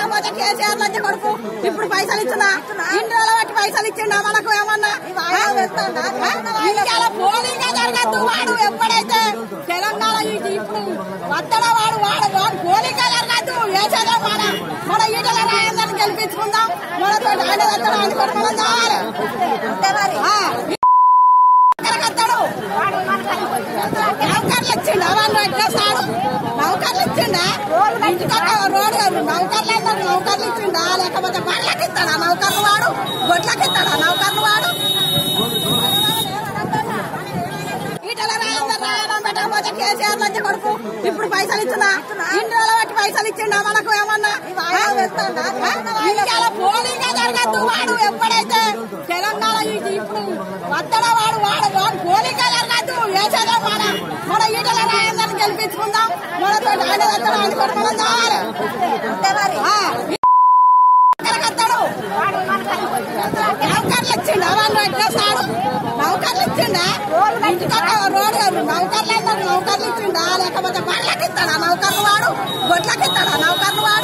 పెట్టకపోతే కేసీఆర్ లంచ కొడుకు ఇప్పుడు పైసలు ఇచ్చిన ఇంట్లో బట్టి పైసలు ఇచ్చిండా మనకు ఏమన్నా పోలింగ్ జరగద్దు వాడు ఎప్పుడైతే తెలంగాణ ఇప్పుడు వద్దడా వాడు పోలింగ్ జరగద్దు వేసేదే మన ఈటల రాజేందర్ని గెలిపించుకుందాం మనతో మనం కావాలి నౌకర్లు ఇచ్చిండ వాళ్ళు ఎట్లేస్తాడు నౌకర్లు ఇచ్చిండా ఇంటికొక రోడ్డు నౌకర్లు ఇచ్చిండా లేకపోతే బళ్ళకి ఇస్తాడా నౌకర్లు వాడు గొడ్లకి ఇస్తాడా నౌకర్లు వాడు ఈటల రాజేందర్ పెట్టకపోతే కేసీఆర్ లంచ కొడుకు ఇప్పుడు పైసలు ఇచ్చిన ఇంట్లో బట్టి పైసలు ఇచ్చిండా మనకు ఏమన్నా పోలింగ్ జరగద్దు వాడు ఎప్పుడైతే తెలంగాణ ఇప్పుడు వద్దడా వాడు పోలింగ్ జరగద్దు వేసేదే మన ఈటల రాజేందర్ని గెలిపించుకుందాం మనతో మనం కావాలి నౌకర్లు ఇచ్చిండ వాళ్ళు ఎట్లేస్తాడు నౌకర్లు ఇచ్చిండా ఇంటికొక రోడ్డు నౌకర్లు ఇచ్చిండా లేకపోతే బళ్ళకి ఇస్తాడా నౌకర్లు వాడు గొడ్లకి ఇస్తాడా నౌకర్లు వాడు